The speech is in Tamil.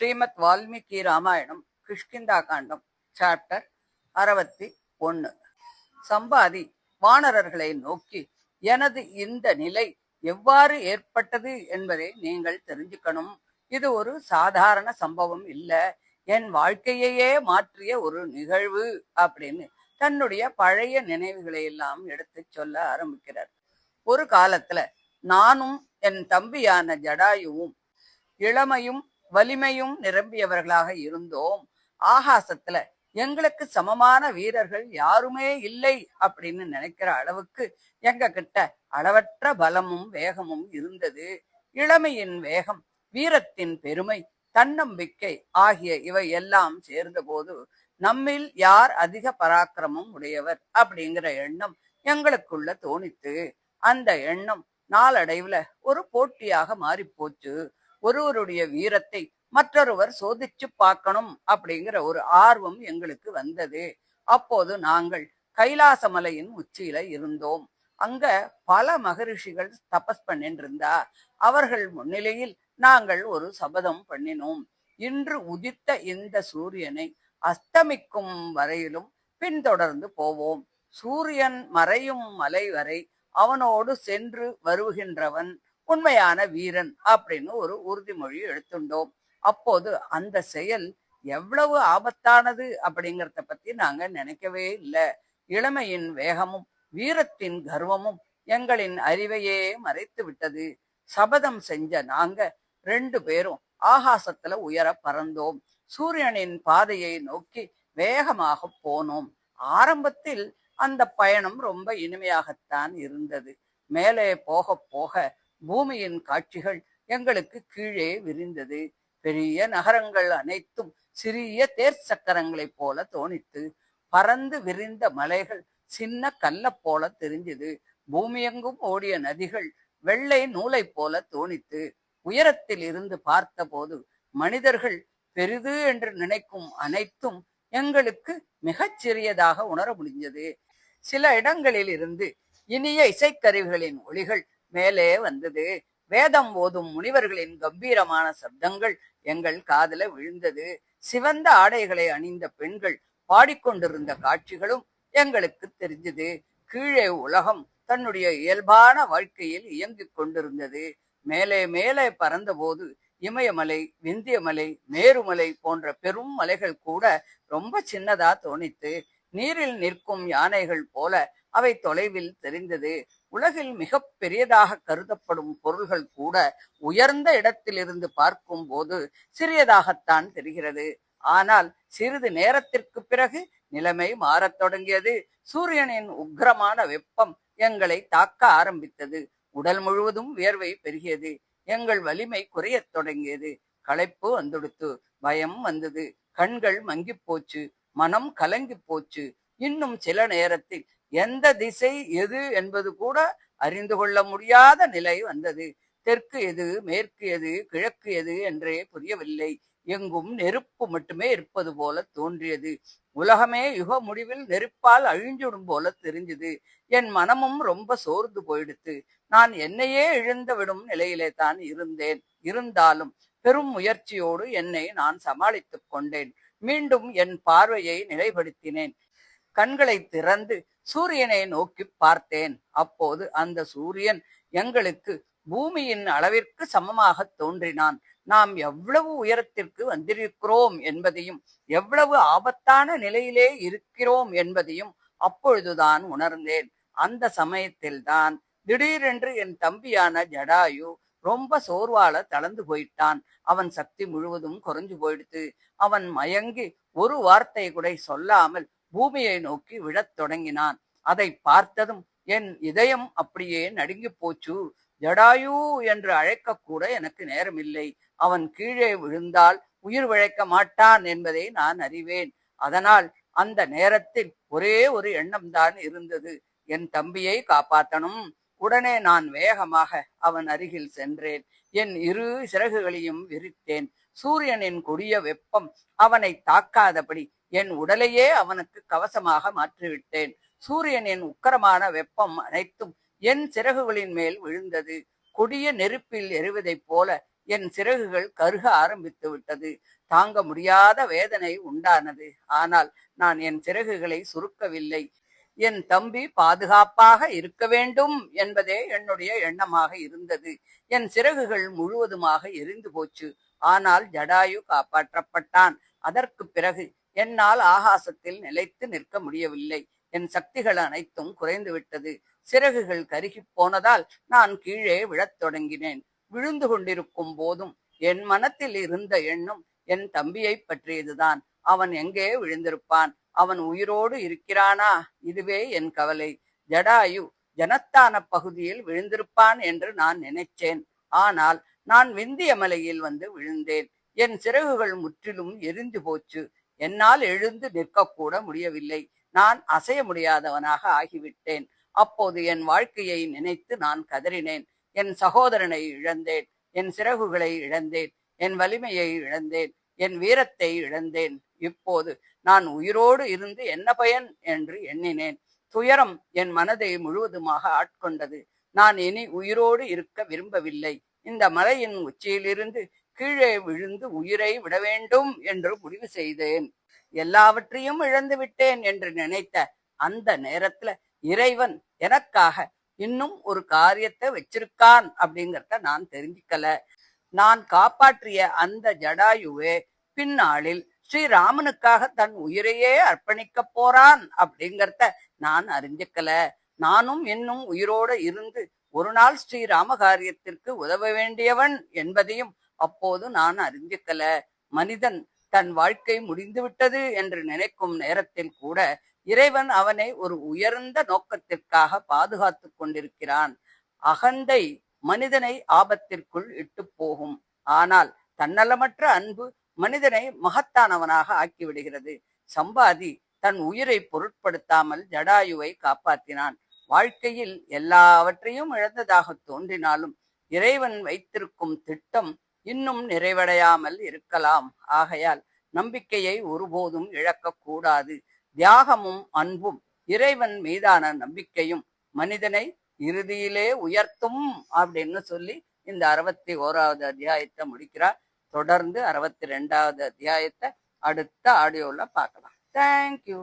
ஸ்ரீமத் வால்மீகி ராமாயணம் கிஷ்கிந்தா காண்டம் சாப்டர் 61. சம்பாதி வானரர்களை நோக்கி, எனது இந்த நிலை எவ்வாறு ஏற்பட்டது என்பதை நீங்கள் தெரிஞ்சுக்கணும். இது ஒரு சாதாரண சம்பவம் இல்ல, என் வாழ்க்கையையே மாற்றிய ஒரு நிகழ்வு அப்படின்னு தன்னுடைய பழைய நினைவுகளை எல்லாம் எடுத்து சொல்ல ஆரம்பிக்கிறார். ஒரு காலத்துல நானும் என் தம்பியான ஜடாயுவும் இளமையும் வலிமையும் நிரம்பியவர்களாக இருந்தோம். ஆகாசத்துல எங்களுக்கு சமமான வீரர்கள் யாருமே இல்லை அப்படின்னு நினைக்கிற அளவுக்கு எங்க கிட்ட அளவற்ற பலமும் வேகமும் இருந்தது. இளமையின் வேகம், வீரத்தின் பெருமை, தன்னம்பிக்கை ஆகிய இவை எல்லாம் சேர்ந்த போது நம்மில் யார் அதிக பராக்கிரமம் உடையவர் அப்படிங்கிற எண்ணம் எங்களுக்குள்ள தோணித்து. அந்த எண்ணம் நாளடைவுல ஒரு போட்டியாக மாறி போச்சு. ஒருவருடைய வீரத்தை மற்றொருவர் சோதிச்சு பார்க்கணும் அப்படிங்கிற ஒரு ஆர்வம் எங்களுக்கு வந்தது. அப்போது நாங்கள் கைலாசமலையின் உச்சியில இருந்தோம். அங்க பல மகரிஷிகள் தபஸ் பண்ணிட்டு இருந்தா. அவர்கள் முன்னிலையில் நாங்கள் ஒரு சபதம் பண்ணினோம். இன்று உதித்த இந்த சூரியனை அஸ்தமிக்கும் வரையிலும் பின்தொடர்ந்து போவோம். சூரியன் மறையும் மலை வரை அவனோடு சென்று வருகின்றவன் உண்மையான வீரன் அப்படின்னு ஒரு உறுதிமொழி எடுத்துட்டோம். அப்போது அந்த செயல் எவ்வளவு ஆபத்தானது அப்படிங்கிறத பத்தி நாங்க நினைக்கவே இல்லை. இளமையின் வேகமும் வீரத்தின் கர்வமும் எங்களின் அறிவையே மறைத்து விட்டது. சபதம் செஞ்ச நாங்க 2 பேரும் ஆகாசத்துல உயர பறந்தோம். சூரியனின் பாதையை நோக்கி வேகமாக போனோம். ஆரம்பத்தில் அந்த பயணம் ரொம்ப இனிமையாகத்தான் இருந்தது. மேலே போக போக பூமியின் காட்சிகள் எங்களுக்கு கீழே விரிந்தது. பெரிய நகரங்கள் அனைத்தும் சிறிய தேர் சக்கரங்களைப் போல தோணித்து. பறந்து விரிந்த மலைகள் சின்ன கல்ல போல தெரிஞ்சது. பூமியெங்கும் ஓடிய நதிகள் வெள்ளை நூலை போல தோணித்து. உயரத்தில் இருந்து பார்த்த போது மனிதர்கள் பெரிது என்று நினைக்கும் அனைத்தும் எங்களுக்கு மிகச் சிறியதாக உணர முடிஞ்சது. சில இடங்களில் இருந்து இனிய இசைக்கருவிகளின் ஒளிகள் மேலே வந்தது. வேதம் ஓதும் முனிவர்களின் கம்பீரமான சப்தங்கள் எங்கள் காதுல விழுந்தது. சிவந்த ஆடைகளை அணிந்த பெண்கள் பாடிக்கொண்டிருந்த காட்சிகளும் எங்களுக்கு தெரிஞ்சது. கீழே உலகம் தன்னுடைய இயல்பான வாழ்க்கையில் இயங்கிக் கொண்டிருந்தது. மேலே மேலே பறந்தபோது இமயமலை, விந்தியமலை, மேருமலை போன்ற பெரும் மலைகள் கூட ரொம்ப சின்னதா தோணித்து. நீரில் நிற்கும் யானைகள் போல அவை தொலைவில் தெரிந்தது. உலகில் மிக பெரியதாக கருதப்படும் பொருள்கள் கூட உயர்ந்த இடத்திலிருந்து பார்க்கும் போது சிறியதாகத்தான் தெரிகிறது. ஆனால் சிறிது நேரத்திற்கு பிறகு நிலைமை மாறத் தொடங்கியது. சூரியனின் உக்கிரமான வெப்பம் எங்களை தாக்க ஆரம்பித்தது. உடல் முழுவதும் வியர்வை பெருகியது. எங்கள் வலிமை குறையத் தொடங்கியது. களைப்பு வந்துடுத்து. பயம் வந்தது. கண்கள் மங்கி போச்சு. மனம் கலங்கி போச்சு. இன்னும் சில நேரத்தில் எந்த திசை எது என்பது கூட அறிந்து கொள்ள முடியாத நிலை வந்தது. தெற்கு எது, மேற்கு எது, கிழக்கு எது என்றே புரியவில்லை. எங்கும் நெருப்பு மட்டுமே இருப்பது போல தோன்றியது. உலகமே யுக முடிவில் நெருப்பால் அழிஞ்சிடும் போல தெரிஞ்சது. என் மனமும் ரொம்ப சோர்ந்து போயிடுத்து. நான் என்னையே இழந்து விடும் நிலையிலே தான் இருந்தேன். இருந்தாலும் பெரும் முயற்சியோடு என்னை நான் சமாளித்துக் கொண்டேன். மீண்டும் என் பார்வையை நிலைப்படுத்தினேன். கண்களை திறந்து சூரியனை நோக்கி பார்த்தேன். அப்போது அந்த சூரியன் எங்களுக்கு பூமியின் அளவிற்கு சமமாக தோன்றினான். நாம் எவ்வளவு உயரத்திற்கு வந்திருக்கிறோம் என்பதையும் எவ்வளவு ஆபத்தான நிலையிலே இருக்கிறோம் என்பதையும் அப்பொழுதுதான் உணர்ந்தேன். அந்த சமயத்தில்தான் திடீரென்று என் தம்பியான ஜடாயு ரொம்ப சோர்வால தளர்ந்து போயிட்டான். அவன் சக்தி முழுவதும் குறைஞ்சு போயிடுத்து. அவன் மயங்கி ஒரு வார்த்தை கூட சொல்லாமல் பூமியை நோக்கி விழத் தொடங்கினான். அதை பார்த்ததும் என் இதயம் அப்படியே நடுங்கி போச்சு. ஜடாயு என்று அழைக்க கூட எனக்கு நேரமில்லை. அவன் கீழே விழுந்தால் உயிர் பிழைக்க மாட்டான் என்பதை நான் அறிவேன். அதனால் அந்த நேரத்தில் ஒரே ஒரு எண்ணம்தான் இருந்தது, என் தம்பியை காப்பாற்றணும். உடனே நான் வேகமாக அவன் அருகில் சென்றேன். என் 2 சிறகுகளையும் விரித்தேன். சூரியனின் கொடிய வெப்பம் அவனை தாக்காதபடி என் உடலையே அவனுக்கு கவசமாக மாற்றிவிட்டேன். சூரியனின் உக்கரமான வெப்பம் அனைத்தும் என் சிறகுகளின் மேல் விழுந்தது. கொடிய நெருப்பில் எறிவதைப் போல என் சிறகுகள் கருக ஆரம்பித்து விட்டது. தாங்க முடியாத வேதனை உண்டானது. ஆனால் நான் என் சிறகுகளை சுருக்கவில்லை. என் தம்பி பாதுகாப்பாக இருக்க வேண்டும் என்பதே என்னுடைய எண்ணமாக இருந்தது. என் சிறகுகள் முழுவதுமாக எரிந்து போச்சு. ஆனால் ஜடாயு காப்பாற்றப்பட்டான். அதற்கு பிறகு என்னால் ஆகாசத்தில் நிலைத்து நிற்க முடியவில்லை. என் சக்திகள் அனைத்தும் குறைந்து விட்டது. சிறகுகள் கருகிப் போனதால் நான் கீழே விழத் தொடங்கினேன். விழுந்து கொண்டிருக்கும் போதும் என் மனத்தில் இருந்த எண்ணம் என் தம்பியை பற்றியதுதான். அவன் எங்கே விழுந்திருப்பான்? அவன் உயிரோடு இருக்கிறானா? இதுவே என் கவலை. ஜடாயு ஜனத்தான பகுதியில் விழுந்திருப்பான் என்று நான் நினைச்சேன். ஆனால் நான் விந்திய மலையில் வந்து விழுந்தேன். என் சிறகுகள் முற்றிலும் எரிந்து போச்சு. என்னால் எழுந்து நிற்கக்கூட முடியவில்லை. நான் அசைய முடியாதவனாக ஆகிவிட்டேன். அப்போது என் வாழ்க்கையை நினைத்து நான் கதறினேன். என் சகோதரனை இழந்தேன். என் சிறகுகளை இழந்தேன். என் வலிமையை இழந்தேன். என் வீரத்தை இழந்தேன். இப்போது நான் உயிரோடு இருந்து என்ன பயன் என்று எண்ணினேன். துயரம் என் மனதை முழுவதுமாக ஆட்கொண்டது. நான் இனி உயிரோடு இருக்க விரும்பவில்லை. இந்த மலையின் உச்சியிலிருந்து கீழே விழுந்து உயிரை விட வேண்டும் என்று முடிவு செய்தேன். எல்லாவற்றையும் இழந்து விட்டேன் என்று நினைத்த அந்த நேரத்துல இறைவன் எனக்காக இன்னும் ஒரு காரியத்தை வச்சிருக்கான் அப்படிங்கிறத நான் தெரிஞ்சுக்கல. நான் காப்பாற்றிய அந்த ஜடாயுவே பின்னாளில் ஸ்ரீராமனுக்காக தன் உயிரையே அர்ப்பணிக்க போறான் அப்படிங்கிறத நான் அறிஞ்சுக்கல. நானும் இன்னும் உயிரோடு இருந்து ஒரு நாள் ஸ்ரீராம காரியத்திற்கு உதவ வேண்டியவன் என்பதையும் அப்போது நான் அறிஞ்சுக்கல. மனிதன் தன் வாழ்க்கை முடிந்துவிட்டது என்று நினைக்கும் நேரத்தில் கூட இறைவன் அவனை ஒரு உயர்ந்த நோக்கத்திற்காக பாதுகாத்து கொண்டிருக்கிறான். அகந்தை மனிதனை ஆபத்திற்குள் இட்டு போகும். ஆனால் தன்னலமற்ற அன்பு மனிதனை மகத்தானவனாக ஆக்கிவிடுகிறது. சம்பாதி தன் உயிரை பொருட்படுத்தாமல் ஜடாயுவை காப்பாற்றினான். வாழ்க்கையில் எல்லாவற்றையும் இழந்ததாக தோன்றினாலும் இறைவன் வைத்திருக்கும் திட்டம் இன்னும் நிறைவடையாமல் இருக்கலாம். ஆகையால் நம்பிக்கையை ஒருபோதும் இழக்கக்கூடாது. தியாகமும் அன்பும் இறைவன் மீதான நம்பிக்கையும் மனிதனை இறுதியிலே உயர்த்தும் அப்படின்னு சொல்லி இந்த 61வது அத்தியாயத்தை முடிக்கிறார். தொடர்ந்து 62வது அத்தியாயத்தை அடுத்த ஆடியோல பார்க்கலாம். தேங்க்யூ.